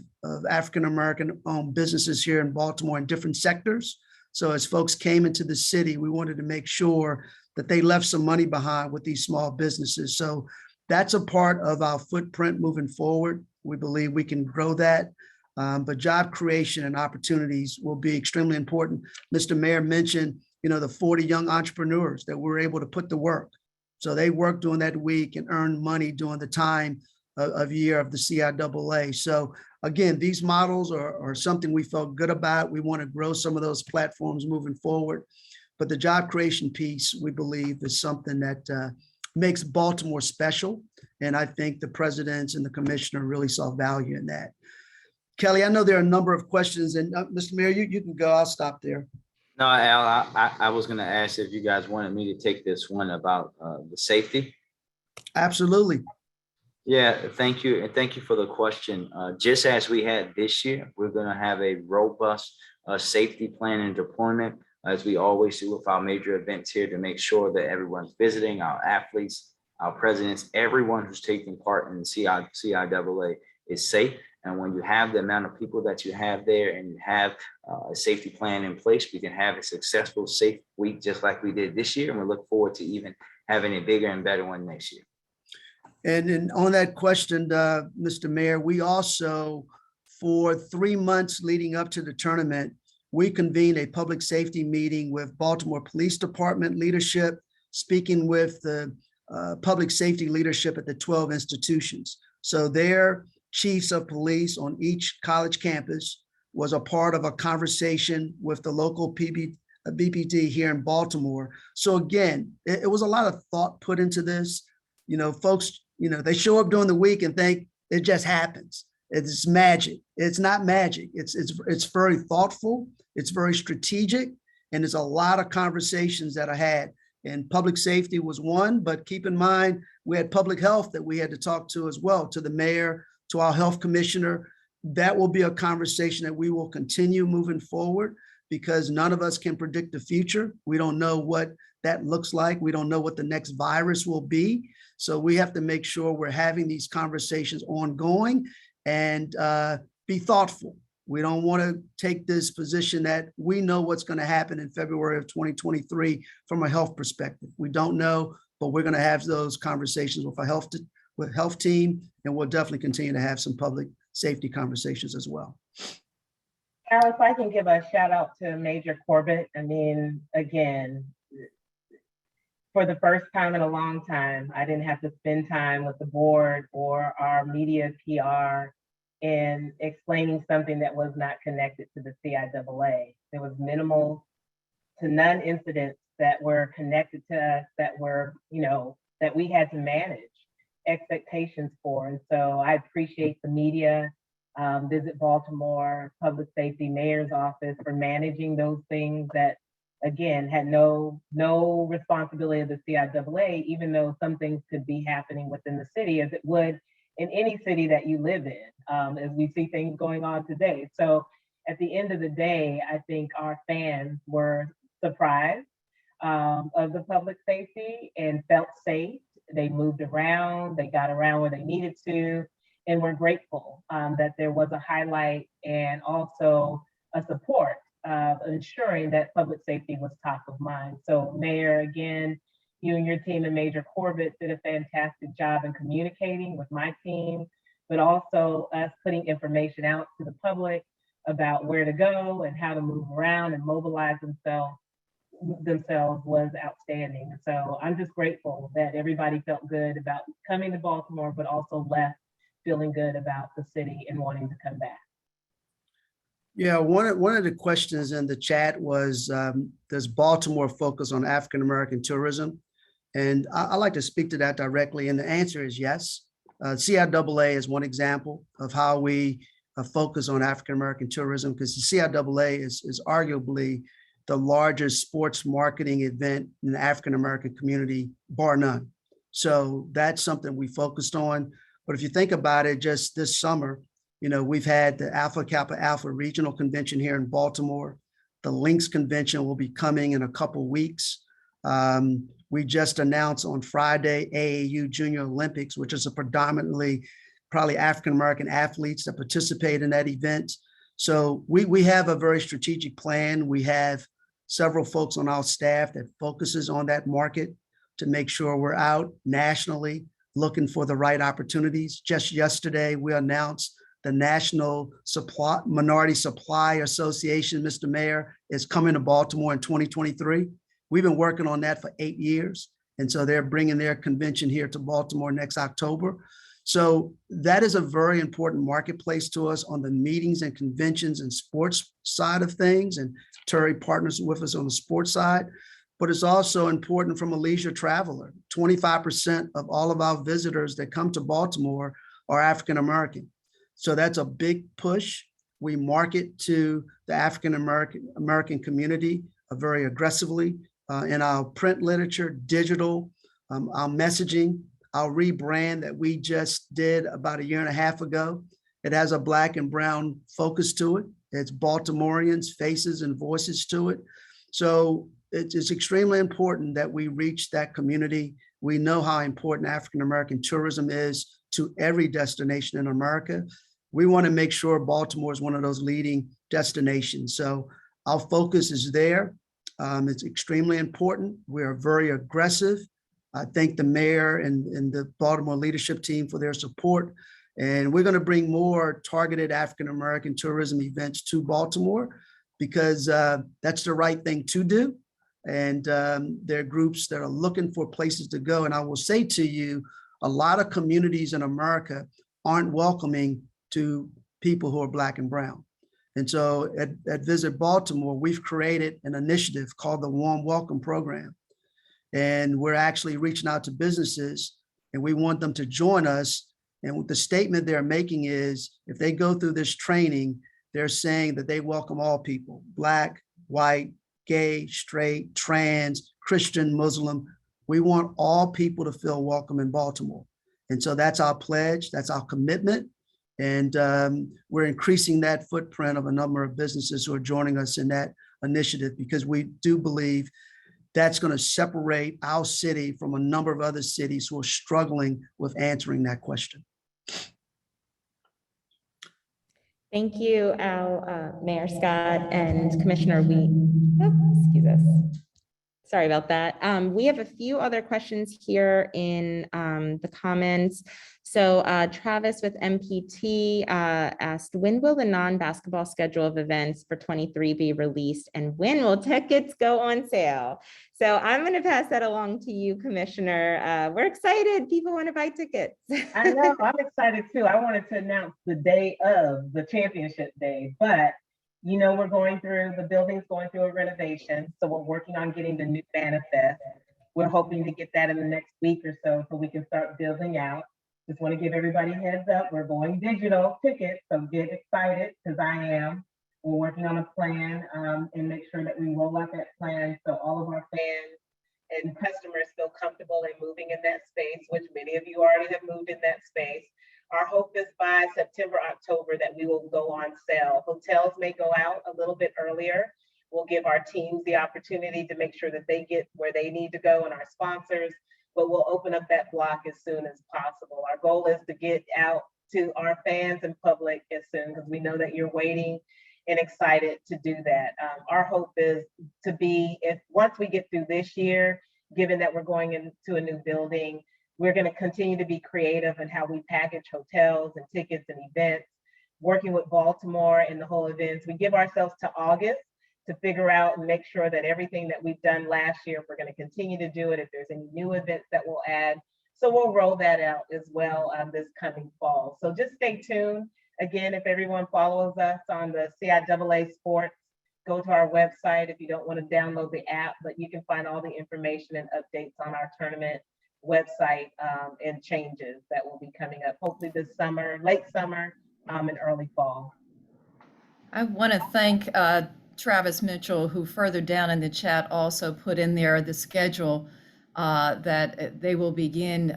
African-American owned businesses here in Baltimore in different sectors. So as folks came into the city, we wanted to make sure that they left some money behind with these small businesses. So that's a part of our footprint moving forward. We believe we can grow that. But job creation and opportunities will be extremely important. Mr. Mayor mentioned, you know, the 40 young entrepreneurs that we're able to put to work. So they worked during that week and earned money during the time of year of the CIAA. So again, these models are something we felt good about. We want to grow some of those platforms moving forward. But the job creation piece, we believe, is something that makes Baltimore special. And I think the presidents and the commissioner really saw value in that. Kelly, I know there are a number of questions, and Mr. Mayor, you can go. I'll stop there. No, Al, I was going to ask if you guys wanted me to take this one about the safety. Absolutely. Yeah, thank you. And thank you for the question. Just as we had this year, we're going to have a robust safety plan and deployment as we always do with our major events here, to make sure that everyone's visiting, our athletes, our presidents, everyone who's taking part in the CIAA is safe. And when you have the amount of people that you have there and you have a safety plan in place, we can have a successful, safe week just like we did this year. And we look forward to even having a bigger and better one next year. And then on that question, Mr. Mayor, we also, for 3 months leading up to the tournament, we convened a public safety meeting with Baltimore Police Department leadership, speaking with the public safety leadership at the 12 institutions. So their chiefs of police on each college campus was a part of a conversation with the local BPD here in Baltimore. So again, it was a lot of thought put into this. You know, folks, you know, they show up during the week and think it just happens. It's magic. It's not magic. It's very thoughtful. It's very strategic. And there's a lot of conversations that are had. And public safety was one, but keep in mind, we had public health that we had to talk to as well, to the mayor, to our health commissioner. That will be a conversation that we will continue moving forward, because none of us can predict the future. We don't know what that looks like. We don't know what the next virus will be. So we have to make sure we're having these conversations ongoing and be thoughtful. We don't want to take this position that we know what's going to happen in February of 2023 from a health perspective. We don't know, but we're going to have those conversations with our health team, and we'll definitely continue to have some public safety conversations as well. Al, if I can give a shout out to Major Corbett. I mean, again, for the first time in a long time, I didn't have to spend time with the board or our media PR in explaining something that was not connected to the CIAA. There was minimal to none incidents that were connected to us that were, you know, that we had to manage expectations for. And so I appreciate the media, Visit Baltimore, Public Safety Mayor's Office for managing those things that, again, had no responsibility of the CIAA, even though some things could be happening within the city, as it would in any city that you live in, as we see things going on today. So at the end of the day, I think our fans were surprised of the public safety and felt safe. They moved around, they got around where they needed to, and we're grateful that there was a highlight and also a support of ensuring that public safety was top of mind. So Mayor, again, you and your team and Major Corbett did a fantastic job in communicating with my team, but also us putting information out to the public about where to go and how to move around and mobilize themselves was outstanding. So I'm just grateful that everybody felt good about coming to Baltimore, but also left feeling good about the city and wanting to come back. Yeah, one of the questions in the chat was, does Baltimore focus on African-American tourism? And I like to speak to that directly, and the answer is yes. CIAA is one example of how we focus on African-American tourism, because the CIAA is arguably the largest sports marketing event in the African-American community, bar none. So that's something we focused on. But if you think about it, just this summer, you know, we've had the Alpha Kappa Alpha Regional Convention here in Baltimore. The Lynx Convention will be coming in a couple weeks. We just announced on Friday AAU Junior Olympics, which is a predominantly probably African-American athletes that participate in that event. So we have a very strategic plan. We have several folks on our staff that focuses on that market to make sure we're out nationally looking for the right opportunities. Just yesterday, we announced the National Minority Supply Association, Mr. Mayor, is coming to Baltimore in 2023. We've been working on that for 8 years. And so they're bringing their convention here to Baltimore next October. So that is a very important marketplace to us on the meetings and conventions and sports side of things. And Terry partners with us on the sports side, but it's also important from a leisure traveler. 25% of all of our visitors that come to Baltimore are African-American. So that's a big push. We market to the African-American community very aggressively in our print literature, digital, our messaging, our rebrand that we just did about 1.5 years ago. It has a Black and brown focus to it. It's Baltimoreans, faces and voices to it. So it's extremely important that we reach that community. We know how important African-American tourism is to every destination in America. We want to make sure Baltimore is one of those leading destinations. So our focus is there. It's extremely important. We are very aggressive. I thank the mayor and the Baltimore leadership team for their support. And we're going to bring more targeted African-American tourism events to Baltimore because that's the right thing to do. And there are groups that are looking for places to go. And I will say to you, a lot of communities in America aren't welcoming to people who are Black and brown. And so at Visit Baltimore, we've created an initiative called the Warm Welcome Program. And we're actually reaching out to businesses and we want them to join us. And the statement they're making is if they go through this training, they're saying that they welcome all people, Black, white, gay, straight, trans, Christian, Muslim. We want all people to feel welcome in Baltimore. And so that's our pledge, that's our commitment. And we're increasing that footprint of a number of businesses who are joining us in that initiative because we do believe that's going to separate our city from a number of other cities who are struggling with answering that question. Thank you, Al, Mayor Scott, and Commissioner excuse us. Sorry about that. We have a few other questions here in the comments. So Travis with MPT asked, when will the non-basketball schedule of events for 23 be released and when will tickets go on sale? So I'm going to pass that along to you, Commissioner. We're excited. People want to buy tickets. I know, I'm excited too. I wanted to announce the day of the championship day, but you know, the building's going through a renovation. So we're working on getting the new manifest. We're hoping to get that in the next week or so we can start building out. Just want to give everybody a heads up. We're going digital tickets, so get excited because I am. We're working on a plan and make sure that we roll out that plan so all of our fans and customers feel comfortable in moving in that space, which many of you already have moved in that space. Our hope is by September, October that we will go on sale. Hotels may go out a little bit earlier. We'll give our teams the opportunity to make sure that they get where they need to go and our sponsors, but we'll open up that block as soon as possible. Our goal is to get out to our fans and public as soon, because we know that you're waiting and excited to do that. Our hope is to be, once we get through this year, given that we're going into a new building, we're going to continue to be creative in how we package hotels and tickets and events, working with Baltimore and the whole events. We give ourselves to August to figure out and make sure that everything that we've done last year, if we're going to continue to do it, if there's any new events that we'll add. So we'll roll that out as well this coming fall. So just stay tuned. Again, if everyone follows us on the CIAA Sports, go to our website if you don't want to download the app, but you can find all the information and updates on our tournament website and changes that will be coming up hopefully this summer, late summer and early fall. I want to thank Travis Mitchell, who further down in the chat also put in there the schedule that they will begin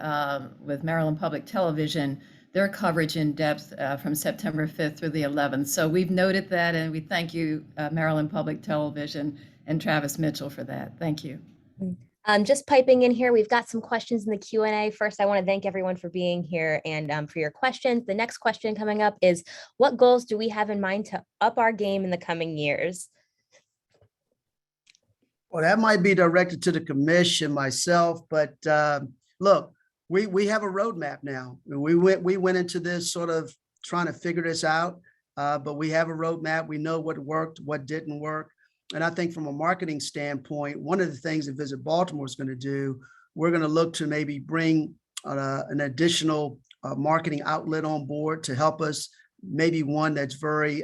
with Maryland Public Television, their coverage in depth from September 5th through the 11th. So we've noted that and we thank you, Maryland Public Television and Travis Mitchell for that. Thank you. Just piping in here, we've got some questions in the Q&A. First, I want to thank everyone for being here and for your questions. The next question coming up is, what goals do we have in mind to up our game in the coming years? Well, that might be directed to the commission, myself, but look, we have a roadmap now. We went into this sort of trying to figure this out, but we have a roadmap. We know what worked, what didn't work. And I think from a marketing standpoint, one of the things that Visit Baltimore is going to do, we're going to look to maybe bring an additional marketing outlet on board to help us, maybe one that's very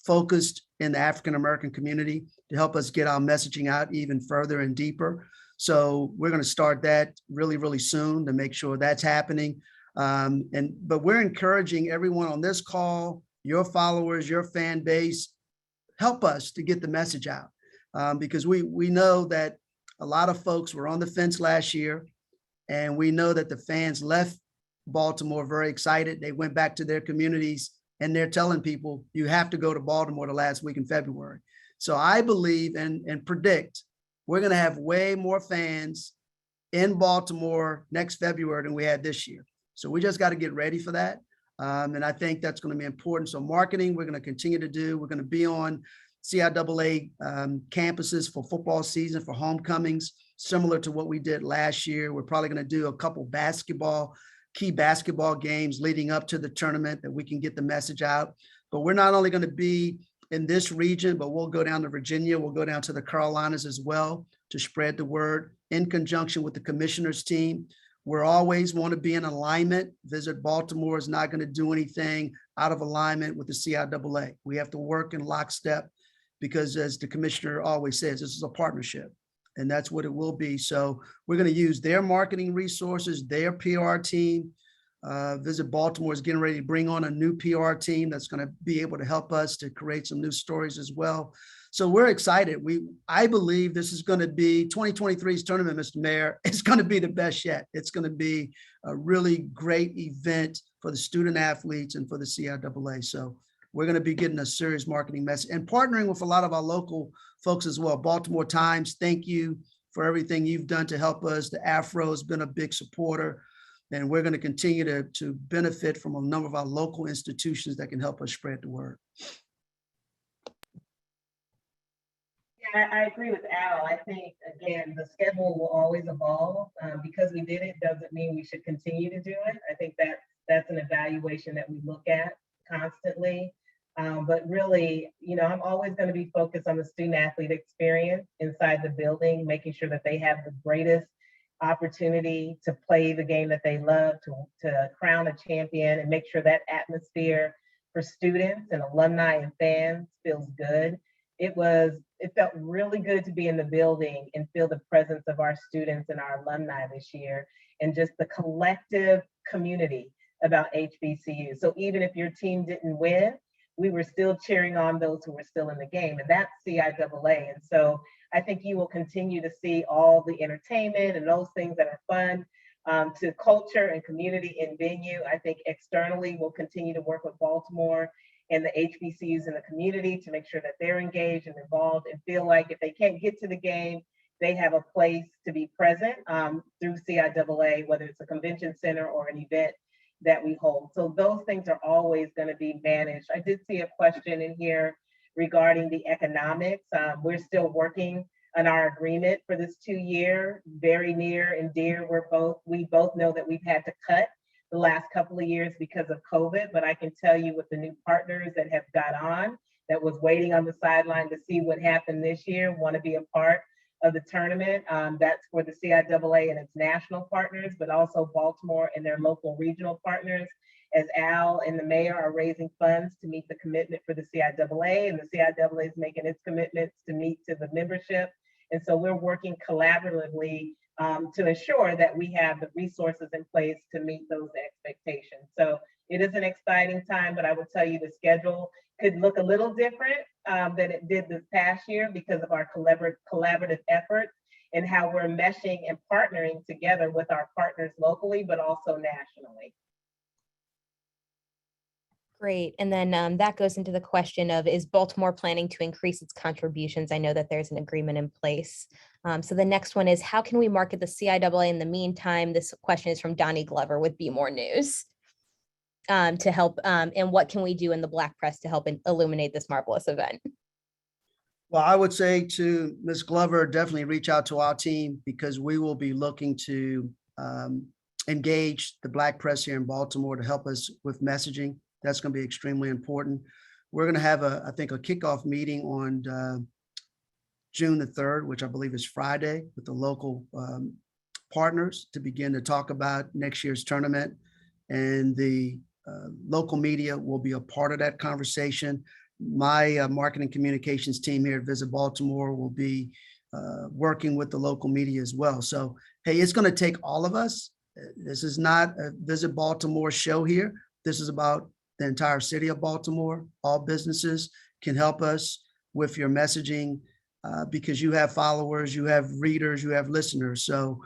focused in the African-American community to help us get our messaging out even further and deeper. So we're going to start that really, really soon to make sure that's happening. But we're encouraging everyone on this call, your followers, your fan base, help us to get the message out because we know that a lot of folks were on the fence last year, and we know that the fans left Baltimore very excited. They went back to their communities and they're telling people, you have to go to Baltimore the last week in February. So I believe and predict we're going to have way more fans in Baltimore next February than we had this year. So we just got to get ready for that. And I think that's going to be important. So marketing, we're going to continue to do. We're going to be on CIAA campuses for football season, for homecomings, similar to what we did last year. We're probably going to do a couple key basketball games leading up to the tournament that we can get the message out. But we're not only going to be in this region, but we'll go down to Virginia. We'll go down to the Carolinas as well to spread the word in conjunction with the commissioner's team. We're always want to be in alignment. Visit Baltimore is not going to do anything out of alignment with the CIAA. We have to work in lockstep because, as the commissioner always says, this is a partnership, and that's what it will be. So we're going to use their marketing resources, their PR team. Visit Baltimore is getting ready to bring on a new PR team that's going to be able to help us to create some new stories as well. So we're excited. I believe this is going to be 2023's tournament, Mr. Mayor. It's going to be the best yet. It's going to be a really great event for the student athletes and for the CIAA. So we're going to be getting a serious marketing message and partnering with a lot of our local folks as well. Baltimore Times, thank you for everything you've done to help us. The Afro has been a big supporter, and we're going to continue to benefit from a number of our local institutions that can help us spread the word. I agree with Al. I think, again, the schedule will always evolve. Because we did it doesn't mean we should continue to do it. I think that's an evaluation that we look at constantly. But really, I'm always going to be focused on the student athlete experience inside the building, making sure that they have the greatest opportunity to play the game that they love, to crown a champion, and make sure that atmosphere for students and alumni and fans feels good. It felt really good to be in the building and feel the presence of our students and our alumni this year, and just the collective community about HBCU. So even if your team didn't win, we were still cheering on those who were still in the game, and that's CIAA. And so I think you will continue to see all the entertainment and those things that are fun to culture and community in venue. I think externally we'll continue to work with Baltimore and the HBCUs in the community to make sure that they're engaged and involved and feel like if they can't get to the game, they have a place to be present through CIAA, whether it's a convention center or an event that we hold. So those things are always going to be managed. I did see a question in here regarding the economics. We're still working on our agreement for this 2-year, very near and dear. We both know that we've had to cut the last couple of years because of COVID, but I can tell you with the new partners that have got on, that was waiting on the sideline to see what happened this year, want to be a part of the tournament. That's for the CIAA and its national partners, but also Baltimore and their local regional partners, as Al and the mayor are raising funds to meet the commitment for the CIAA, and the CIAA is making its commitments to meet to the membership. And so we're working collaboratively to ensure that we have the resources in place to meet those expectations. So it is an exciting time, but I will tell you the schedule could look a little different than it did this past year because of our collaborative efforts and how we're meshing and partnering together with our partners locally, but also nationally. Great. And then that goes into the question of, is Baltimore planning to increase its contributions? I know that there's an agreement in place. So the next one is, how can we market the CIAA in the meantime? This question is from Donnie Glover with Be More News. To help, and what can we do in the Black press to help illuminate this marvelous event? Well, I would say to Ms. Glover, definitely reach out to our team, because we will be looking to engage the Black press here in Baltimore to help us with messaging. That's going to be extremely important. We're going to have I think a kickoff meeting on June the 3rd, which I believe is Friday, with the local partners to begin to talk about next year's tournament. And the local media will be a part of that conversation. My marketing communications team here at Visit Baltimore will be working with the local media as well. So, hey, it's going to take all of us. This is not a Visit Baltimore show here. This is about the entire city of Baltimore. All businesses can help us with your messaging because you have followers, you have readers, you have listeners. So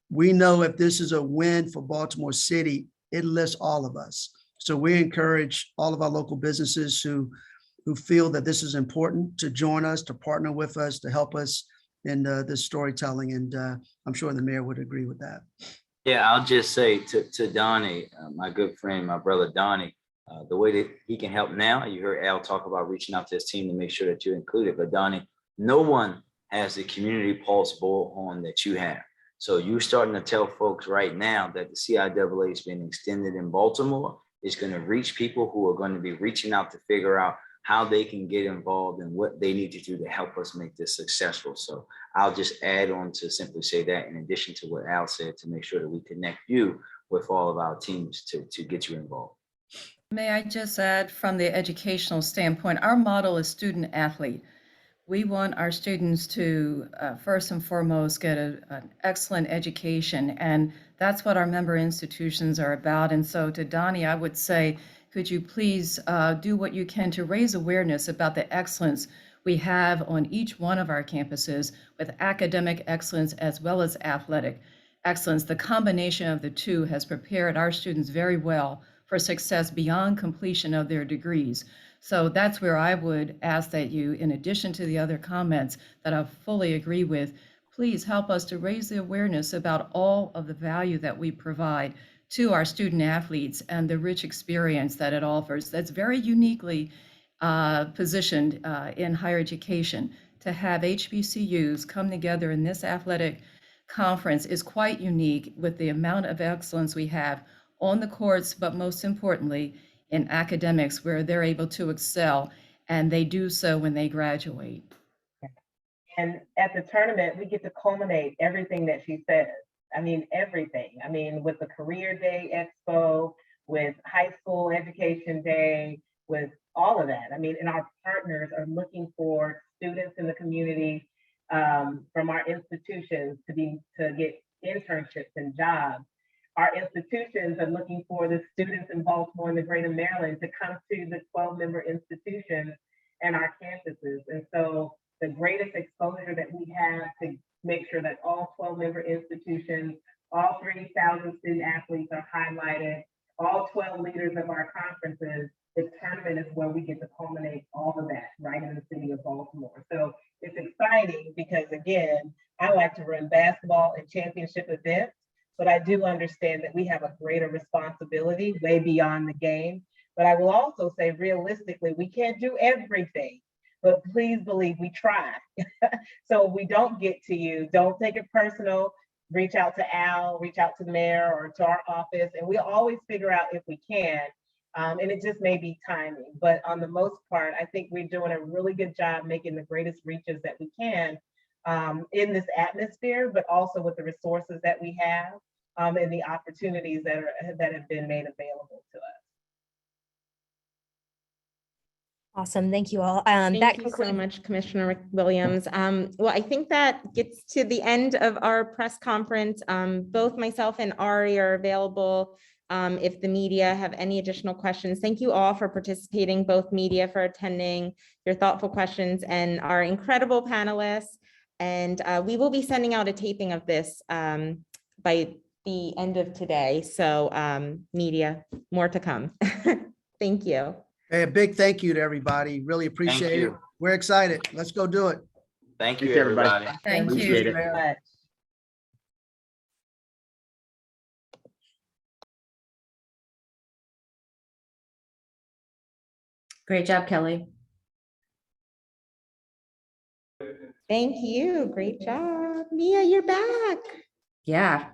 we know if this is a win for Baltimore City, it lifts all of us. So we encourage all of our local businesses who who feel that this is important to join us, to partner with us, to help us in this storytelling. And I'm sure the mayor would agree with that. Yeah, I'll just say to Donnie, my good friend, my brother Donnie, the way that he can help now, you heard Al talk about reaching out to his team to make sure that you're included. But Donnie, no one has the community pulse bullhorn that you have. So you're starting to tell folks right now that the CIAA is being extended in Baltimore. It's going to reach people who are going to be reaching out to figure out how they can get involved and what they need to do to help us make this successful. So I'll just add on to simply say that in addition to what Al said, to make sure that we connect you with all of our teams to get you involved. May I just add, from the educational standpoint, our model is student athlete. We want our students to first and foremost get an excellent education, and that's what our member institutions are about. And so to Donnie, I would say, could you please do what you can to raise awareness about the excellence we have on each one of our campuses with academic excellence as well as athletic excellence. The combination of the two has prepared our students very well for success beyond completion of their degrees. So that's where I would ask that you, in addition to the other comments that I fully agree with, please help us to raise the awareness about all of the value that we provide to our student athletes and the rich experience that it offers that's very uniquely positioned in higher education. To have HBCUs come together in this athletic conference is quite unique with the amount of excellence we have on the courts, but most importantly, in academics where they're able to excel, and they do so when they graduate. And at the tournament, we get to culminate everything that she says. I mean, everything. I mean, with the Career Day Expo, with High School Education Day, with all of that. I mean, and our partners are looking for students in the community from our institutions to get internships and jobs. Our institutions are looking for the students in Baltimore and the greater Maryland to come to the 12-member institutions and our campuses. And so the greatest exposure that we have to make sure that all 12-member institutions, all 3,000 student athletes are highlighted, all 12 leaders of our conferences, the tournament is where we get to culminate all of that right in the city of Baltimore. So it's exciting because, again, I like to run basketball and championship events, but I do understand that we have a greater responsibility way beyond the game. But I will also say, realistically, we can't do everything, but please believe we try. So if we don't get to you, don't take it personal. Reach out to Al, reach out to the mayor or to our office, and we'll always figure out if we can. And it just may be timing, but on the most part, I think we're doing a really good job making the greatest reaches that we can in this atmosphere, but also with the resources that we have and the opportunities that have been made available to us. Awesome. Thank you all. Thank That you concludes. so much, Commissioner Williams. Well, I think that gets to the end of our press conference. Both myself and Ari are available if the media have any additional questions. Thank you all for participating, both media for attending, your thoughtful questions, and our incredible panelists. And we will be sending out a taping of this by the end of today. So media, more to come. Thank you. Hey, a big thank you to everybody. Really appreciate it. you. We're excited. Let's go do it. Thank you, Thanks, everybody. everybody. Thank Appreciate you. it. Very much. Great job, Kelly. Thank you. Great job. Mia, you're back. Yeah,